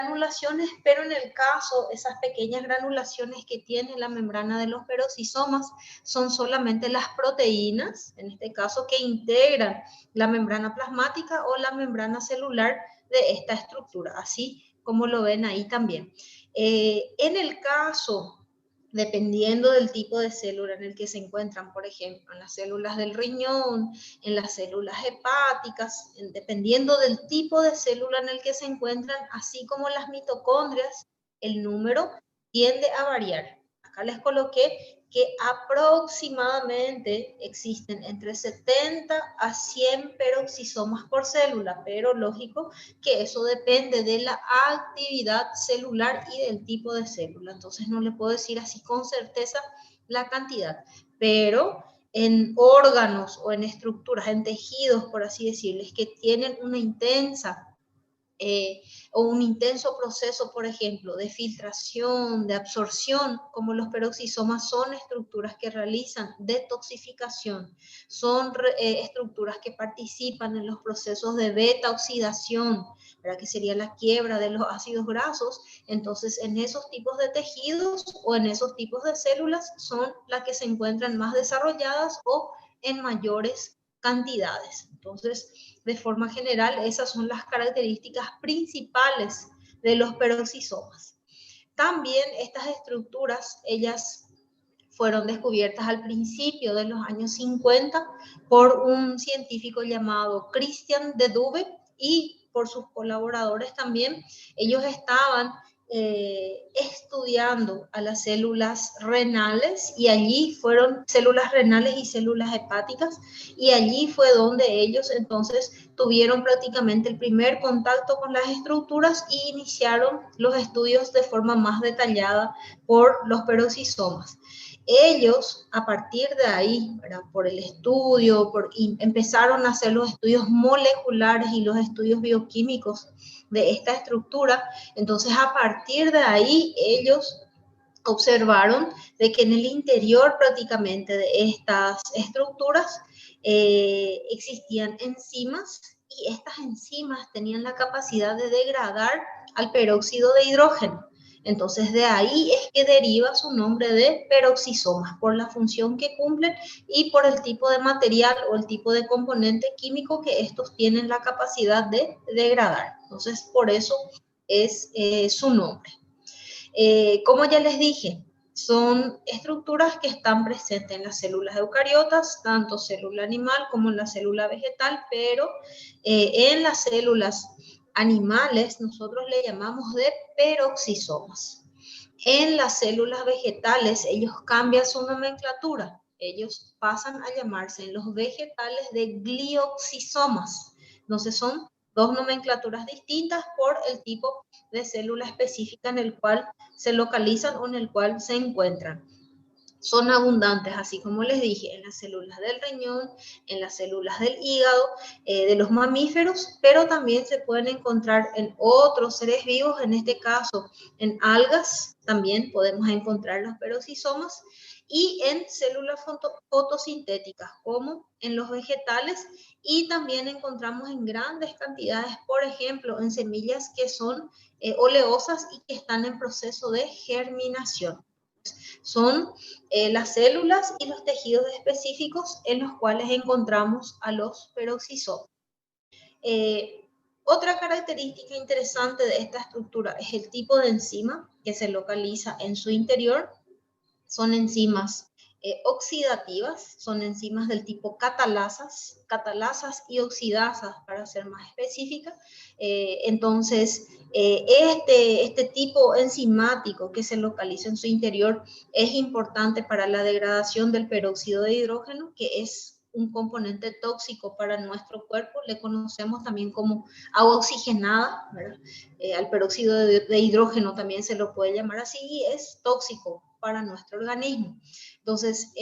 granulaciones, pero en el caso, esas pequeñas granulaciones que tiene la membrana de los peroxisomas son solamente las proteínas, en este caso, que integran la membrana plasmática o la membrana celular de esta estructura, así como lo ven ahí también. En el caso, dependiendo del tipo de célula en el que se encuentran, por ejemplo, en las células del riñón, en las células hepáticas, dependiendo del tipo de célula en el que se encuentran, así como las mitocondrias, el número tiende a variar. Acá les coloqué que aproximadamente existen entre 70 a 100 peroxisomas por célula, pero lógico que eso depende de la actividad celular y del tipo de célula. Entonces no le puedo decir así con certeza la cantidad, pero en órganos o en estructuras, en tejidos, por así decirles, que tienen una intensa o un intenso proceso, por ejemplo, de filtración, de absorción, como los peroxisomas son estructuras que realizan detoxificación, son estructuras que participan en los procesos de beta-oxidación, ¿verdad? Que sería la quiebra de los ácidos grasos. Entonces, en esos tipos de tejidos o en esos tipos de células son las que se encuentran más desarrolladas o en mayores cantidades. Entonces, de forma general, esas son las características principales de los peroxisomas. También estas estructuras, ellas fueron descubiertas al principio de los años 50 por un científico llamado Christian de Dube y por sus colaboradores también. Ellos estaban estudiando a las células renales y allí fueron células renales y células hepáticas y allí fue donde ellos entonces tuvieron prácticamente el primer contacto con las estructuras y iniciaron los estudios de forma más detallada por los peroxisomas. Ellos, a partir de ahí, ¿verdad? Por el estudio, empezaron a hacer los estudios moleculares y los estudios bioquímicos de esta estructura. Entonces, a partir de ahí, ellos observaron de que en el interior prácticamente de estas estructuras existían enzimas y estas enzimas tenían la capacidad de degradar al peróxido de hidrógeno. Entonces, de ahí es que deriva su nombre de peroxisomas, por la función que cumplen y por el tipo de material o el tipo de componente químico que estos tienen la capacidad de degradar. Entonces, por eso es su nombre. Como ya les dije, son estructuras que están presentes en las células eucariotas, tanto célula animal como en la célula vegetal, pero en las células animales nosotros le llamamos de peroxisomas. En las células vegetales ellos cambian su nomenclatura, ellos pasan a llamarse en los vegetales de glioxisomas. Entonces son dos nomenclaturas distintas por el tipo de célula específica en el cual se localizan o en el cual se encuentran. Son abundantes, así como les dije, en las células del riñón, en las células del hígado, de los mamíferos, pero también se pueden encontrar en otros seres vivos, en este caso en algas, también podemos encontrar los peroxisomas, y en células fotosintéticas, como en los vegetales, y también encontramos en grandes cantidades, por ejemplo, en semillas que son oleosas y que están en proceso de germinación. Son las células y los tejidos específicos en los cuales encontramos a los peroxisomas. Otra característica interesante de esta estructura es el tipo de enzima que se localiza en su interior. Son enzimas oxidativas, son enzimas del tipo catalasas y oxidasas, para ser más específica. Entonces, este tipo enzimático que se localiza en su interior es importante para la degradación del peróxido de hidrógeno, que es un componente tóxico para nuestro cuerpo. Le conocemos también como agua oxigenada, ¿verdad? Al peróxido de hidrógeno también se lo puede llamar así, y es tóxico para nuestro organismo. Entonces,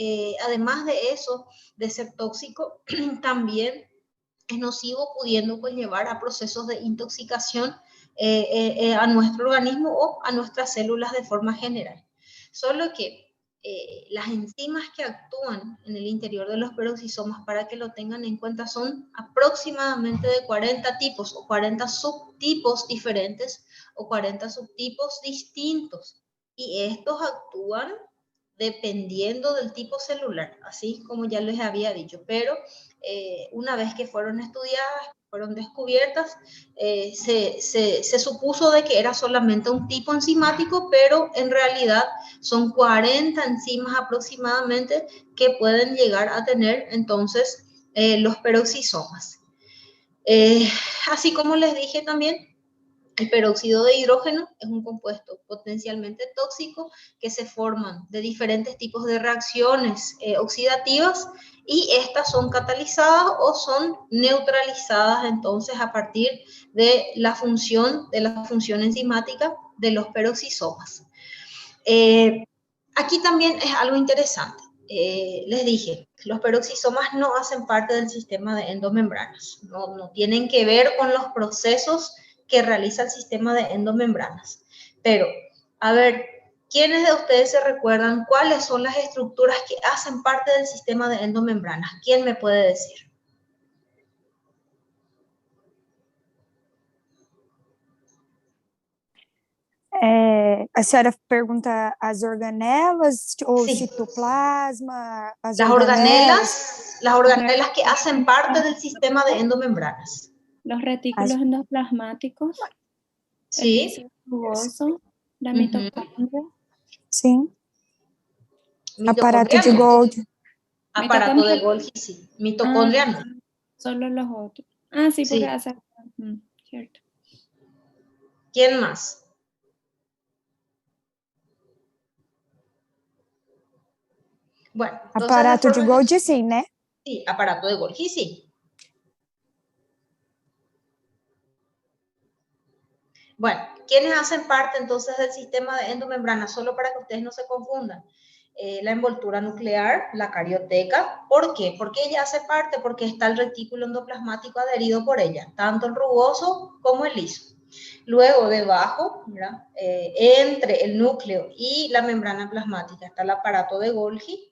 además de eso, de ser tóxico, también es nocivo, pudiendo conllevar a procesos de intoxicación a nuestro organismo o a nuestras células de forma general. Solo que las enzimas que actúan en el interior de los peroxisomas, para que lo tengan en cuenta, son aproximadamente de 40 tipos o 40 subtipos diferentes o 40 subtipos distintos y estos actúan dependiendo del tipo celular, así como ya les había dicho, pero una vez que fueron estudiadas, fueron descubiertas, se supuso de que era solamente un tipo enzimático, pero en realidad son 40 enzimas aproximadamente que pueden llegar a tener entonces los peroxisomas. Así como les dije también, el peróxido de hidrógeno es un compuesto potencialmente tóxico que se forman de diferentes tipos de reacciones oxidativas y estas son catalizadas o son neutralizadas entonces a partir de la función enzimática de los peroxisomas. Aquí también es algo interesante. Les dije, los peroxisomas no hacen parte del sistema de endomembranas, no tienen que ver con los procesos que realiza el sistema de endomembranas. Pero, a ver, ¿quiénes de ustedes se recuerdan cuáles son las estructuras que hacen parte del sistema de endomembranas? ¿Quién me puede decir? A senhora pergunta as organelas ou Sí. citoplasma, as Las organelas? organelas que hacen parte del sistema de endomembranas. Los retículos endoplasmáticos, Sí. el líquido rugoso, la mitocondria. Sim. Mitocondria Aparato de no. Golgi. Aparato de Golgi, sí. Mitocondria no. Solo los otros. Ah, sí, porque Sí. hace... cierto. ¿Quién más? Bueno, entonces Aparato de Golgi, sim, né? Sí, aparato de Golgi, sí. Bueno, ¿quiénes hacen parte entonces del sistema de endomembrana? Solo para que ustedes no se confundan. La envoltura nuclear, la carioteca. ¿Por qué? Porque ella hace parte, porque está el retículo endoplasmático adherido por ella, tanto el rugoso como el liso. Luego, debajo, entre el núcleo y la membrana plasmática, está el aparato de Golgi.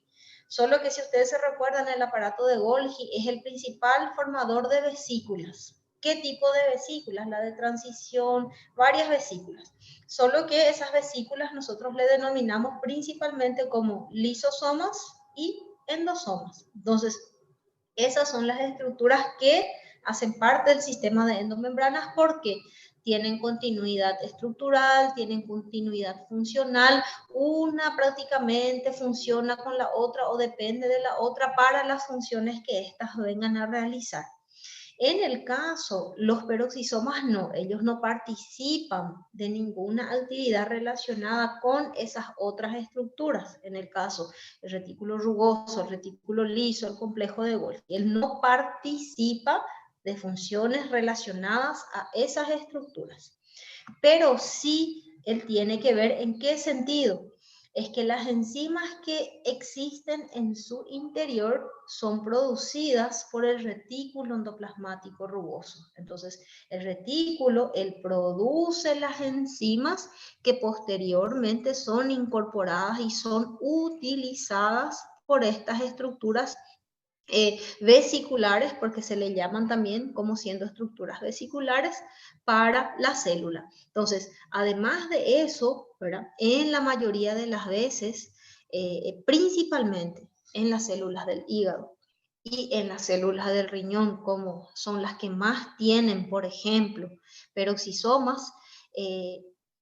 Solo que si ustedes se recuerdan, el aparato de Golgi es el principal formador de vesículas. ¿Qué tipo de vesículas? La de transición, varias vesículas. Solo que esas vesículas nosotros le denominamos principalmente como lisosomas y endosomas. Entonces, esas son las estructuras que hacen parte del sistema de endomembranas porque tienen continuidad estructural, tienen continuidad funcional, una prácticamente funciona con la otra o depende de la otra para las funciones que éstas vengan a realizar. En el caso, los peroxisomas no, ellos no participan de ninguna actividad relacionada con esas otras estructuras. En el caso, el retículo rugoso, el retículo liso, el complejo de Golgi, él no participa de funciones relacionadas a esas estructuras. Pero sí, él tiene que ver en qué sentido. Es que las enzimas que existen en su interior son producidas por el retículo endoplasmático rugoso. Entonces, el retículo, él produce las enzimas que posteriormente son incorporadas y son utilizadas por estas estructuras vesiculares, porque se le llaman también como siendo estructuras vesiculares para la célula. Entonces, además de eso, ¿verdad? En la mayoría de las veces, principalmente en las células del hígado y en las células del riñón, como son las que más tienen, por ejemplo, peroxisomas,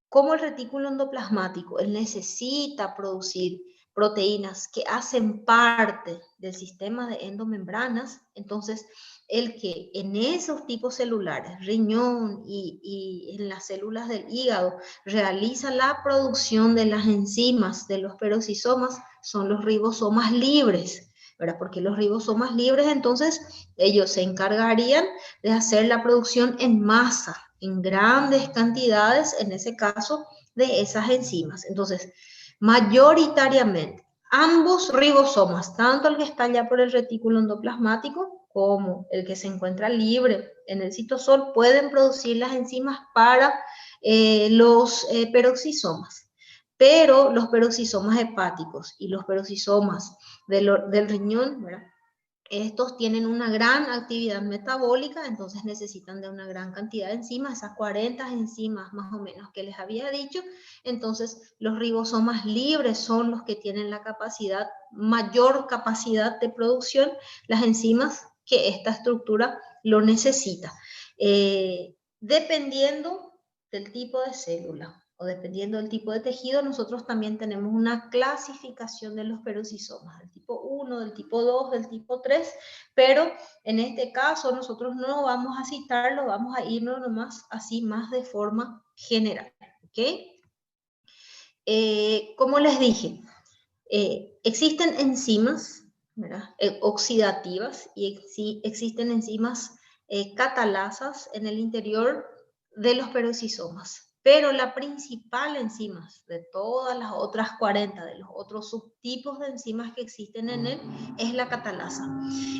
como el retículo endoplasmático, él necesita producir proteínas que hacen parte del sistema de endomembranas, entonces el que en esos tipos celulares, riñón y en las células del hígado, realiza la producción de las enzimas de los peroxisomas son los ribosomas libres, ¿verdad? Porque los ribosomas libres entonces ellos se encargarían de hacer la producción en masa, en grandes cantidades, en ese caso, de esas enzimas. Entonces, mayoritariamente, ambos ribosomas, tanto el que está ya por el retículo endoplasmático como el que se encuentra libre en el citosol, pueden producir las enzimas para los peroxisomas. Pero los peroxisomas hepáticos y los peroxisomas del riñón, ¿verdad? Estos tienen una gran actividad metabólica, entonces necesitan de una gran cantidad de enzimas, esas 40 enzimas más o menos que les había dicho. Entonces los ribosomas libres son los que tienen la capacidad, mayor capacidad de producción, las enzimas que esta estructura lo necesita. Dependiendo del tipo de célula o dependiendo del tipo de tejido, nosotros también tenemos una clasificación de los peroxisomas, del tipo 1, del tipo 2, del tipo 3, pero en este caso nosotros no vamos a citarlo, vamos a irnos nomás así más de forma general, ¿ok? Como les dije, existen enzimas, ¿verdad? Oxidativas y existen enzimas catalasas en el interior de los peroxisomas. Pero la principal enzima de todas las otras 40, de los otros subtipos de enzimas que existen en él, es la catalasa.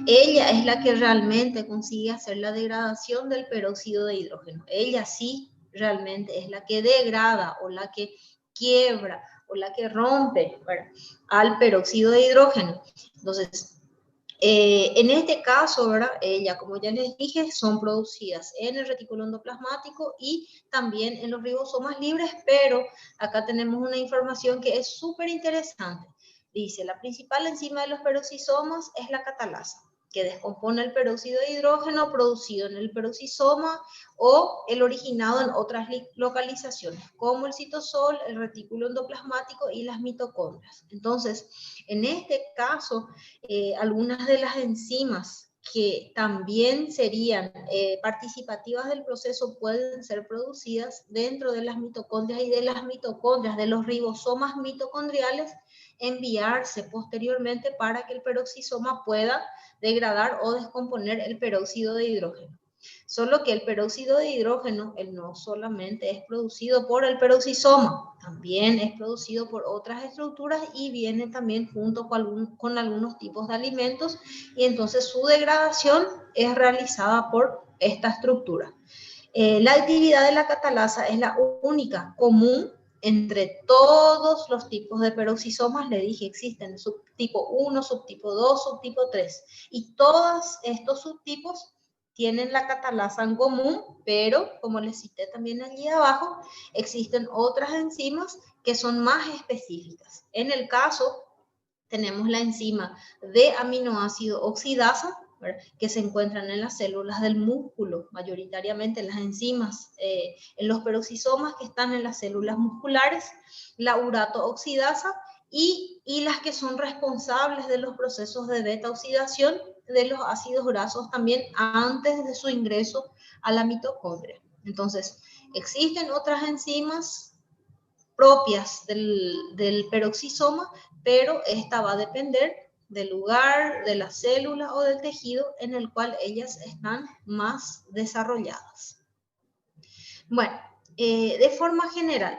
Ella es la que realmente consigue hacer la degradación del peróxido de hidrógeno. Ella sí realmente es la que degrada o la que quiebra o la que rompe, ¿verdad?, al peróxido de hidrógeno. Entonces, en este caso, ¿verdad?, ella, como ya les dije, son producidas en el retículo endoplasmático y también en los ribosomas libres, pero acá tenemos una información que es súper interesante. Dice, la principal enzima de los peroxisomas es la catalasa, que descompone el peróxido de hidrógeno producido en el peroxisoma o el originado en otras localizaciones, como el citosol, el retículo endoplasmático y las mitocondrias. Entonces, en este caso, algunas de las enzimas que también serían participativas del proceso pueden ser producidas dentro de las mitocondrias y de las mitocondrias, de los ribosomas mitocondriales, enviarse posteriormente para que el peroxisoma pueda degradar o descomponer el peróxido de hidrógeno. Solo que el peróxido de hidrógeno, él no solamente es producido por el peroxisoma, también es producido por otras estructuras y viene también junto con algunos tipos de alimentos, y entonces su degradación es realizada por esta estructura. La actividad de la catalasa es la única común entre todos los tipos de peroxisomas. Le dije, existen subtipo 1, subtipo 2, subtipo 3, y todos estos subtipos tienen la catalasa en común, pero como les cité también allí abajo, existen otras enzimas que son más específicas. En el caso, tenemos la enzima de aminoácido oxidasa, ¿verdad?, que se encuentran en las células del músculo, mayoritariamente las enzimas en los peroxisomas que están en las células musculares, la urato oxidasa y las que son responsables de los procesos de beta oxidación de los ácidos grasos también antes de su ingreso a la mitocondria. Entonces, existen otras enzimas propias del peroxisoma, pero esta va a depender del lugar, de la célula o del tejido en el cual ellas están más desarrolladas. Bueno, de forma general,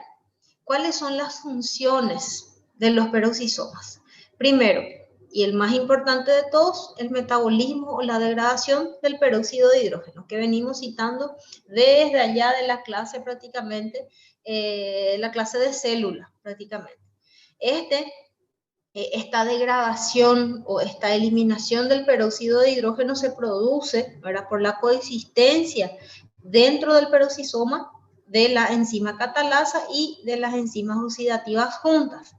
¿cuáles son las funciones de los peroxisomas? Primero, y el más importante de todos, el metabolismo o la degradación del peróxido de hidrógeno, que venimos citando desde allá de la clase prácticamente, la clase de célula prácticamente. Esta degradación o esta eliminación del peróxido de hidrógeno se produce, ¿verdad?, por la coexistencia dentro del peroxisoma de la enzima catalasa y de las enzimas oxidativas juntas.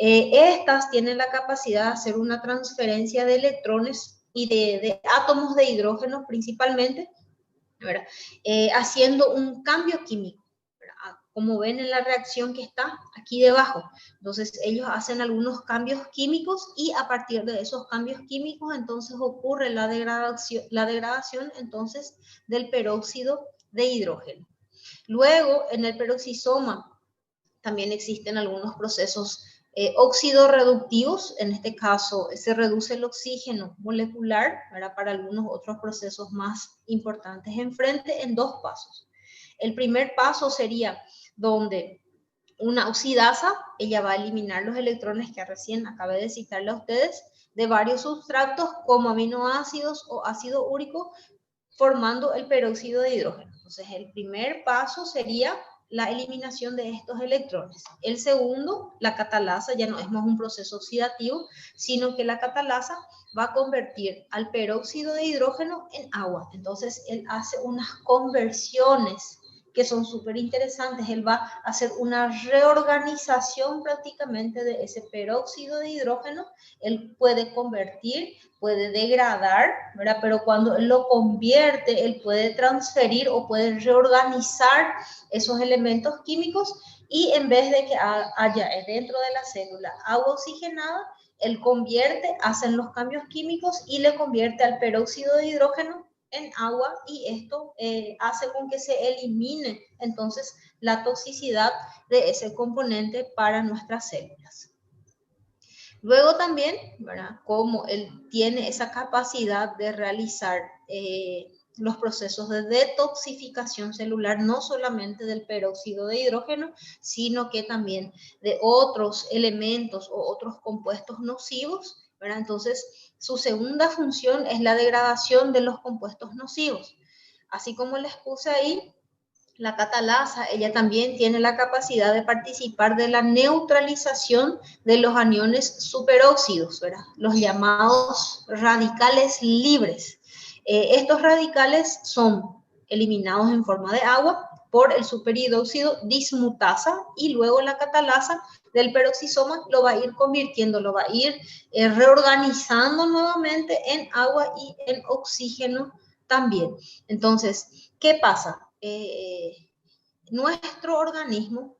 Estas tienen la capacidad de hacer una transferencia de electrones y de átomos de hidrógeno principalmente, ¿verdad?, haciendo un cambio químico, ¿verdad?, como ven en la reacción que está aquí debajo. Entonces ellos hacen algunos cambios químicos y a partir de esos cambios químicos entonces ocurre la degradación entonces del peróxido de hidrógeno. Luego en el peroxisoma también existen algunos procesos oxidorreductivos. En este caso se reduce el oxígeno molecular, ¿verdad?, para algunos otros procesos más importantes enfrente en dos pasos. El primer paso sería donde una oxidasa, ella va a eliminar los electrones que recién acabé de citarle a ustedes de varios sustratos como aminoácidos o ácido úrico, formando el peróxido de hidrógeno. Entonces el primer paso sería la eliminación de estos electrones. El segundo, la catalasa, ya no es más un proceso oxidativo, sino que la catalasa va a convertir al peróxido de hidrógeno en agua. Entonces, él hace unas conversiones que son súper interesantes. Él va a hacer una reorganización prácticamente de ese peróxido de hidrógeno. Él puede convertir, puede degradar, ¿verdad? Pero cuando él lo convierte, él puede transferir o puede reorganizar esos elementos químicos, y en vez de que haya dentro de la célula agua oxigenada, él convierte, hacen los cambios químicos y le convierte al peróxido de hidrógeno en agua, y esto hace con que se elimine entonces la toxicidad de ese componente para nuestras células. Luego también, ¿verdad? Como él tiene esa capacidad de realizar los procesos de detoxificación celular, no solamente del peróxido de hidrógeno, sino que también de otros elementos o otros compuestos nocivos, ¿verdad? Entonces, su segunda función es la degradación de los compuestos nocivos. Así como les puse ahí, la catalasa, ella también tiene la capacidad de participar de la neutralización de los aniones superóxidos, ¿verdad? Los llamados radicales libres. Estos radicales son eliminados en forma de agua por el superhidróxido dismutasa, y luego la catalasa del peroxisoma lo va a ir convirtiendo, lo va a ir reorganizando nuevamente en agua y en oxígeno también. Entonces, ¿qué pasa? Nuestro organismo,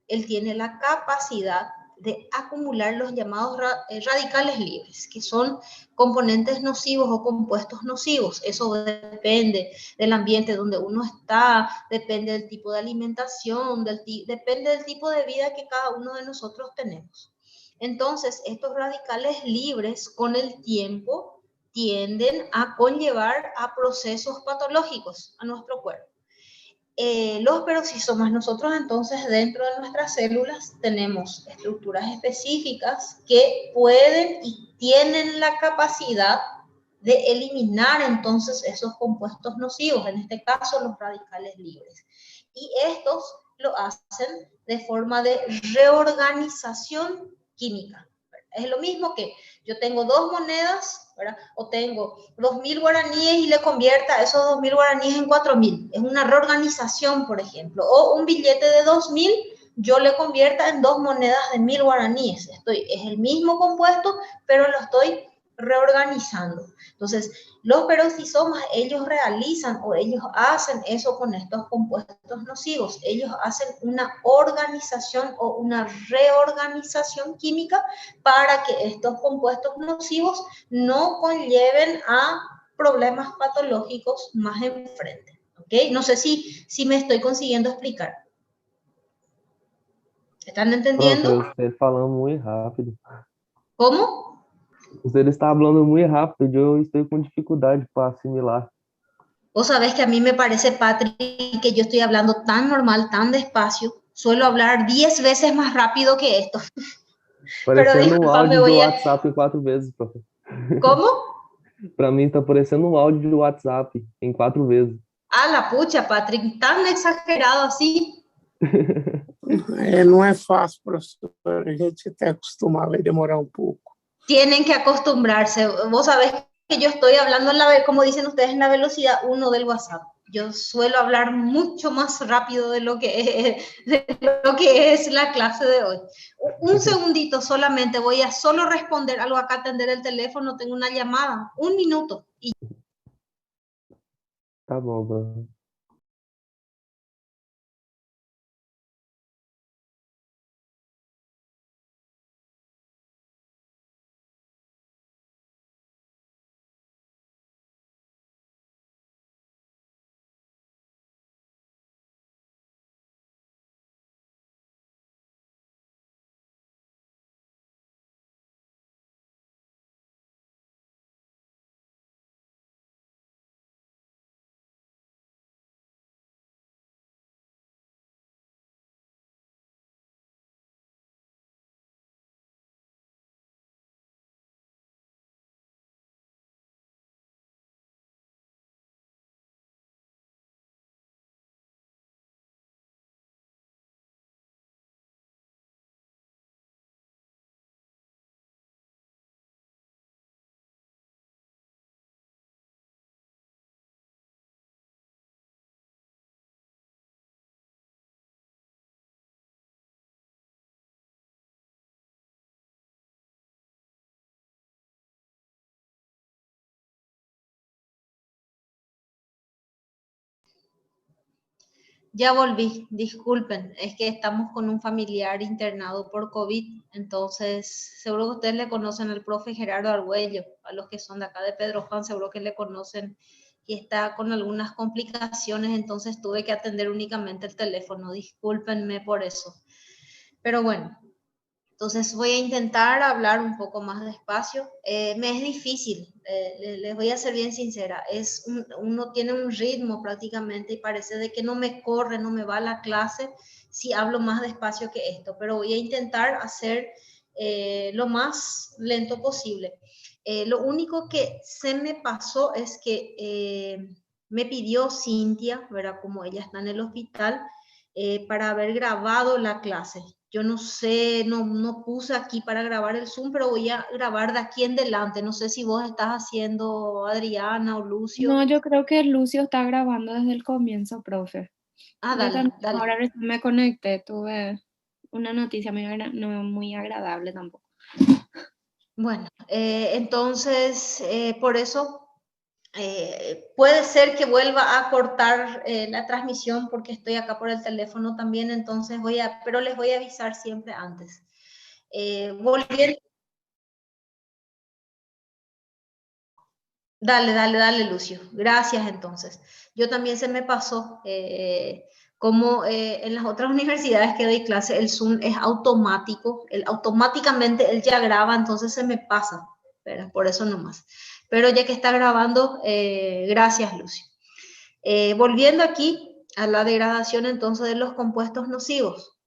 él tiene la capacidad de acumular los llamados radicales libres, que son componentes nocivos o compuestos nocivos. Eso depende del ambiente donde uno está, depende del tipo de alimentación, depende del tipo de vida que cada uno de nosotros tenemos. Entonces, estos radicales libres con el tiempo tienden a conllevar a procesos patológicos a nuestro cuerpo. Los peroxisomas, nosotros entonces dentro de nuestras células tenemos estructuras específicas que pueden y tienen la capacidad de eliminar entonces esos compuestos nocivos, en este caso los radicales libres. Y estos lo hacen de forma de reorganización química. Es lo mismo que yo tengo dos monedas, ¿verdad? O tengo 2.000 guaraníes y le convierta esos 2.000 guaraníes en 4.000. Es una reorganización, por ejemplo. O un billete de 2.000, yo le convierta en dos monedas de 1.000 guaraníes. Es el mismo compuesto, pero lo estoy reorganizando. Entonces, los peroxisomas, ellos realizan o ellos hacen eso con estos compuestos nocivos. Ellos hacen una organización o una reorganización química para que estos compuestos nocivos no conlleven a problemas patológicos más enfrente. ¿Okay? No sé si me estoy consiguiendo explicar. ¿Están entendiendo? Profe, você falando muito rápido. ¿Cómo? Você está falando muito rápido, eu estou com dificuldade para assimilar. Vos sabés que a mí me parece, Patrick, que yo estoy hablando tan normal, tan despacio. Suelo hablar 10 veces más rápido que esto. Pero Parecendo um disculpa, me áudio de voy a... WhatsApp 4 vezes, profe. ¿Cómo? Para mim está parecendo um áudio de WhatsApp em 4 vezes. Ah, la pucha, Patrick, tan exagerado así. Não é fácil, professor. A gente até acostumar, vai demorar um pouco. Tienen que acostumbrarse. Vos sabés que yo estoy hablando, como dicen ustedes, en la velocidad 1 del WhatsApp. Yo suelo hablar mucho más rápido de lo que es la clase de hoy. Un segundito solamente, voy a solo responder algo acá, atender el teléfono, tengo una llamada. 1 minuto. Y Tá bom, profe. Ya volví, disculpen, es que estamos con un familiar internado por COVID, entonces seguro que ustedes le conocen al profe Gerardo Argüello, a los que son de acá de Pedro Juan, seguro que le conocen y está con algunas complicaciones, entonces tuve que atender únicamente el teléfono, discúlpenme por eso. Pero bueno, entonces voy a intentar hablar un poco más despacio. Me es difícil, les voy a ser bien sincera. Uno tiene un ritmo prácticamente y parece de que no me corre, no me va la clase si hablo más despacio que esto. Pero voy a intentar hacer lo más lento posible. Lo único que se me pasó es que me pidió Cintia, ¿verdad? Como ella está en el hospital, para haber grabado la clase. Yo no sé, no puse aquí para grabar el Zoom, pero voy a grabar de aquí en delante. No sé si vos estás haciendo, Adriana o Lucio. No, yo creo que Lucio está grabando desde el comienzo, profe. Ah, Yo dale, también dale. ahora recién me conecté, tuve una noticia no muy agradable tampoco. Bueno, entonces, por eso puede ser que vuelva a cortar la transmisión porque estoy acá por el teléfono también, entonces pero les voy a avisar siempre antes. Volviendo. Dale, Lucio. Gracias, entonces. Yo también se me pasó, como en las otras universidades que doy clase, el Zoom es automático, automáticamente él ya graba, entonces se me pasa, pero por eso nomás. Pero ya que está grabando, gracias, Lucio. Volviendo aquí a la degradación entonces de los compuestos nocivos.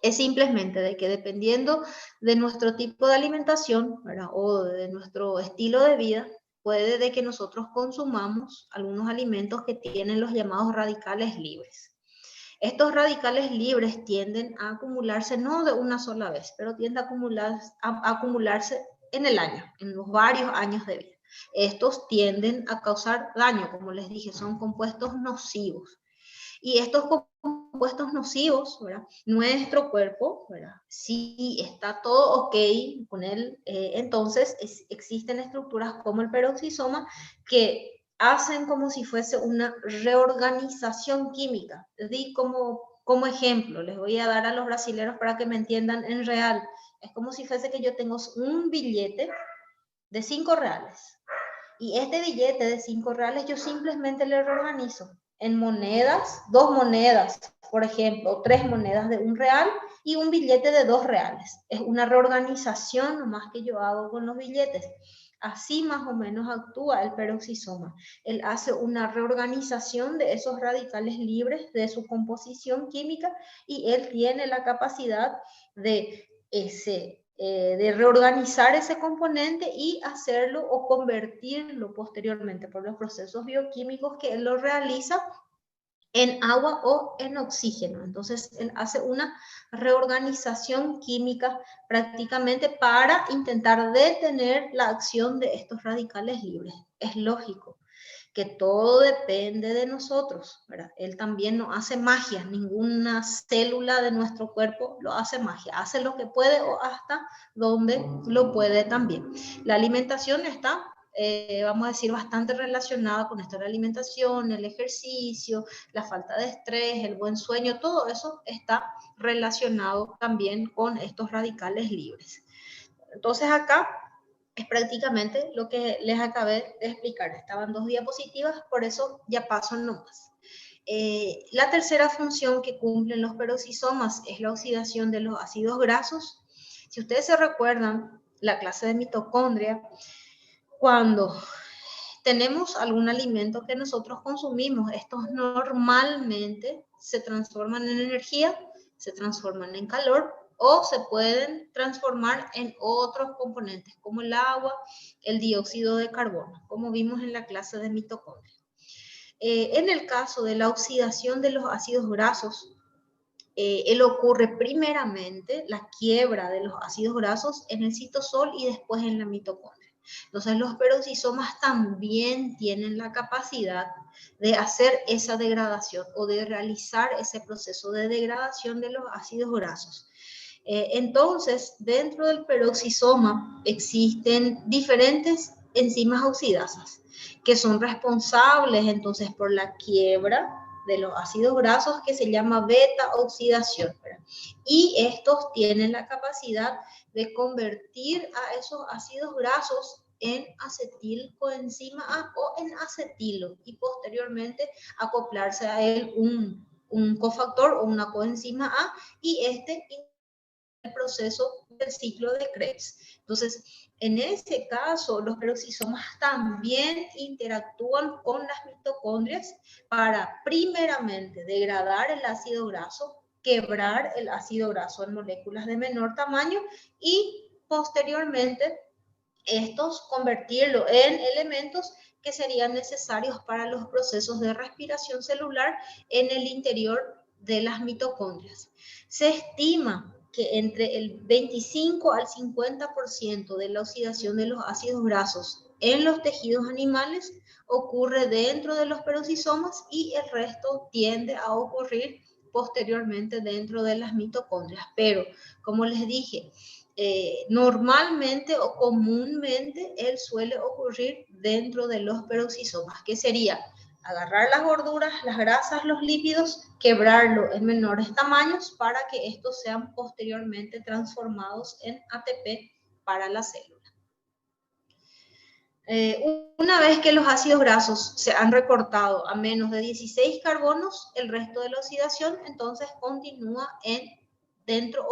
Es simplemente de que dependiendo de nuestro tipo de alimentación, ¿verdad? O de nuestro estilo de vida, puede de que nosotros consumamos algunos alimentos que tienen los llamados radicales libres. Estos radicales libres tienden a acumularse no de una sola vez, pero tienden a acumularse en el año, en los varios años de vida. Estos tienden a causar daño, como les dije, son compuestos nocivos. Y estos compuestos nocivos, ¿verdad? Nuestro cuerpo, ¿verdad? Si está todo ok con él, entonces existen estructuras como el peroxisoma que hacen como si fuese una reorganización química. Di como ejemplo, les voy a dar a los brasileños para que me entiendan en real. Es como si fuese que yo tengo un billete de 5 reales. Y este billete de 5 reales yo simplemente le reorganizo en monedas, 2 monedas, por ejemplo, 3 monedas de 1 real y un billete de 2 reales. Es una reorganización nomás que yo hago con los billetes. Así más o menos actúa el peroxisoma. Él hace una reorganización de esos radicales libres de su composición química y él tiene la capacidad de reorganizar ese componente y hacerlo o convertirlo posteriormente por los procesos bioquímicos que él lo realiza en agua o en oxígeno. Entonces, él hace una reorganización química prácticamente para intentar detener la acción de estos radicales libres. Es lógico que todo depende de nosotros, ¿verdad? Él también no hace magia, ninguna célula de nuestro cuerpo lo hace magia, hace lo que puede o hasta donde lo puede también. La alimentación está, vamos a decir, bastante relacionada con esto, la alimentación, el ejercicio, la falta de estrés, el buen sueño, todo eso está relacionado también con estos radicales libres. Entonces acá es prácticamente lo que les acabé de explicar. Estaban 2 diapositivas, por eso ya paso nomás. La tercera función que cumplen los peroxisomas es la oxidación de los ácidos grasos. Si ustedes se recuerdan la clase de mitocondria, cuando tenemos algún alimento que nosotros consumimos, estos normalmente se transforman en energía, se transforman en calor, o se pueden transformar en otros componentes como el agua, el dióxido de carbono, como vimos en la clase de mitocondria. En el caso de la oxidación de los ácidos grasos, él ocurre primeramente la quiebra de los ácidos grasos en el citosol y después en la mitocondria. Entonces los peroxisomas también tienen la capacidad de hacer esa degradación o de realizar ese proceso de degradación de los ácidos grasos. Entonces, dentro del peroxisoma existen diferentes enzimas oxidasas que son responsables entonces por la quiebra de los ácidos grasos que se llama beta oxidación, ¿verdad? Y estos tienen la capacidad de convertir a esos ácidos grasos en acetilcoenzima A o en acetilo y posteriormente acoplarse a él un cofactor o una coenzima A y el proceso del ciclo de Krebs. Entonces, en ese caso, los peroxisomas también interactúan con las mitocondrias para primeramente degradar el ácido graso, quebrar el ácido graso en moléculas de menor tamaño y posteriormente estos convertirlo en elementos que serían necesarios para los procesos de respiración celular en el interior de las mitocondrias. Se estima que entre el 25 al 50% de la oxidación de los ácidos grasos en los tejidos animales ocurre dentro de los peroxisomas y el resto tiende a ocurrir posteriormente dentro de las mitocondrias. Pero, como les dije, normalmente o comúnmente él suele ocurrir dentro de los peroxisomas, que sería agarrar las gorduras, las grasas, los lípidos, quebrarlo en menores tamaños para que estos sean posteriormente transformados en ATP para la célula. Una vez que los ácidos grasos se han recortado a menos de 16 carbonos, el resto de la oxidación entonces continúa dentro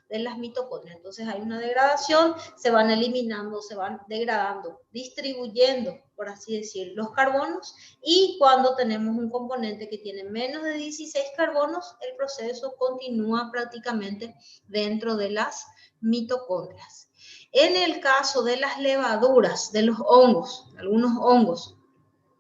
de las mitocondrias. Entonces hay una degradación, se van eliminando, se van degradando, distribuyendo, por así decir, los carbonos, y cuando tenemos un componente que tiene menos de 16 carbonos, el proceso continúa prácticamente dentro de las mitocondrias. En el caso de las levaduras, de los hongos, algunos hongos,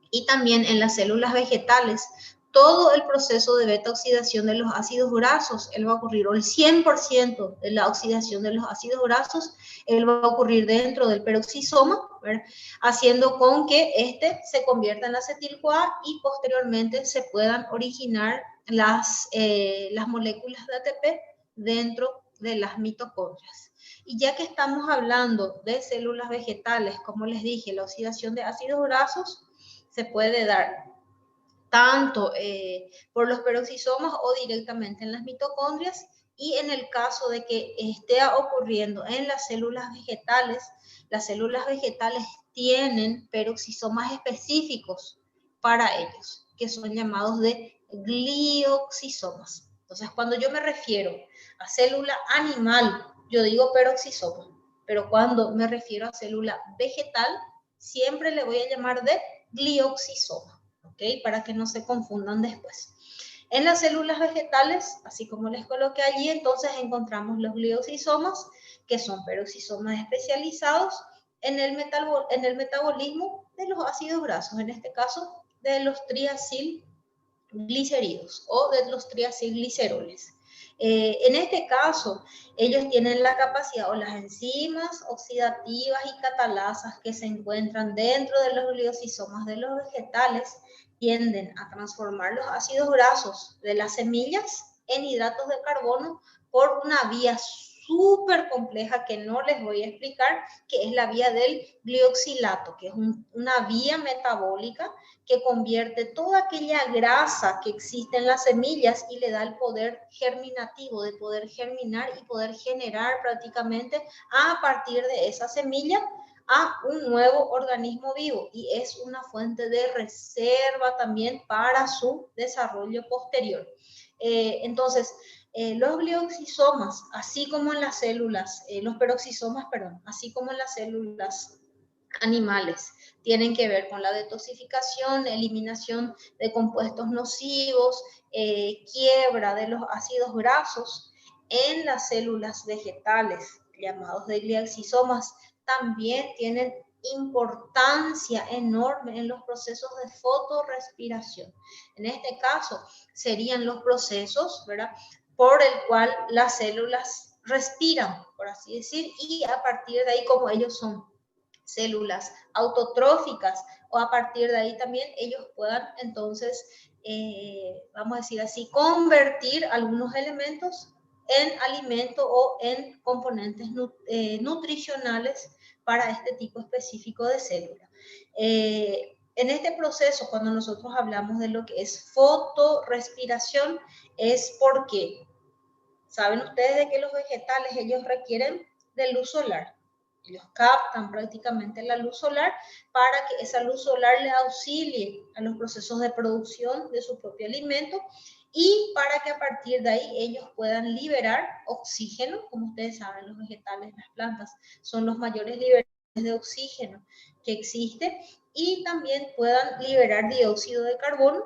y también en las células vegetales, todo el proceso de beta oxidación de los ácidos grasos, él va a ocurrir, o el 100% de la oxidación de los ácidos grasos, él va a ocurrir dentro del peroxisoma, ¿verdad? Haciendo con que este se convierta en acetil-CoA y posteriormente se puedan originar las moléculas de ATP dentro de las mitocondrias. Y ya que estamos hablando de células vegetales, como les dije, la oxidación de ácidos grasos se puede dar tanto por los peroxisomas o directamente en las mitocondrias, y en el caso de que esté ocurriendo en las células vegetales tienen peroxisomas específicos para ellos, que son llamados de glioxisomas. Entonces, cuando yo me refiero a célula animal, yo digo peroxisoma, pero cuando me refiero a célula vegetal, siempre le voy a llamar de glioxisoma. ¿Okay? Para que no se confundan después. En las células vegetales, así como les coloqué allí, entonces encontramos los glioxisomas, que son peroxisomas especializados en el metabolismo de los ácidos grasos, en este caso de los triacilgliceridos o de los triacilgliceroles. En este caso, ellos tienen la capacidad, o las enzimas oxidativas y catalasas que se encuentran dentro de los glioxisomas de los vegetales, tienden a transformar los ácidos grasos de las semillas en hidratos de carbono por una vía súper compleja que no les voy a explicar, que es la vía del glioxilato, que es una vía metabólica que convierte toda aquella grasa que existe en las semillas y le da el poder germinativo de poder germinar y poder generar prácticamente a partir de esa semilla a un nuevo organismo vivo, y es una fuente de reserva también para su desarrollo posterior. Entonces, los glioxisomas, así como en las células, los peroxisomas, perdón, así como en las células animales, tienen que ver con la detoxificación, eliminación de compuestos nocivos, quiebra de los ácidos grasos. En las células vegetales, llamados de glioxisomas, también tienen importancia enorme en los procesos de fotorrespiración. En este caso, serían los procesos, ¿verdad?, por el cual las células respiran, por así decir, y a partir de ahí, como ellos son células autotróficas, o a partir de ahí también ellos puedan entonces, vamos a decir así, convertir algunos elementos en alimento o en componentes nutricionales para este tipo específico de célula. En este proceso, cuando nosotros hablamos de lo que es fotorrespiración, es porque, ¿saben ustedes de que los vegetales, ellos requieren de luz solar? Ellos captan prácticamente la luz solar para que esa luz solar le auxilie a los procesos de producción de su propio alimento y para que a partir de ahí ellos puedan liberar oxígeno. Como ustedes saben, los vegetales, las plantas, son los mayores liberadores de oxígeno que existe, y también puedan liberar dióxido de carbono,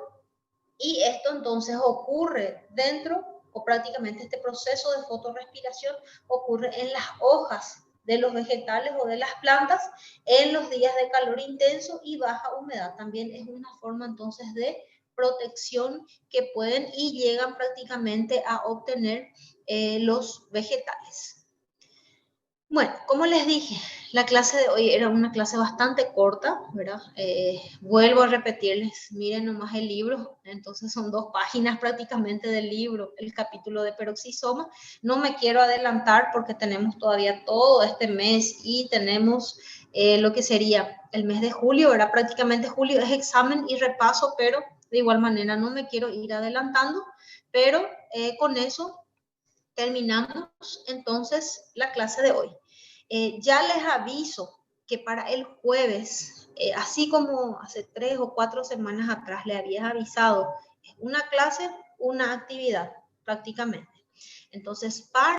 y esto entonces ocurre dentro, o prácticamente este proceso de fotorrespiración ocurre en las hojas de los vegetales o de las plantas en los días de calor intenso y baja humedad. También es una forma entonces de protección que pueden y llegan prácticamente a obtener los vegetales. Bueno, como les dije, la clase de hoy era una clase bastante corta, ¿verdad? Vuelvo a repetirles, miren nomás el libro, entonces son 2 páginas prácticamente del libro, el capítulo de peroxisoma. No me quiero adelantar porque tenemos todavía todo este mes y tenemos lo que sería el mes de julio, ¿verdad? Prácticamente julio es examen y repaso, pero de igual manera no me quiero ir adelantando, pero con eso terminamos entonces la clase de hoy. Ya les aviso que para el jueves, así como hace 3 o 4 semanas atrás le había avisado, una clase, una actividad prácticamente. Entonces, para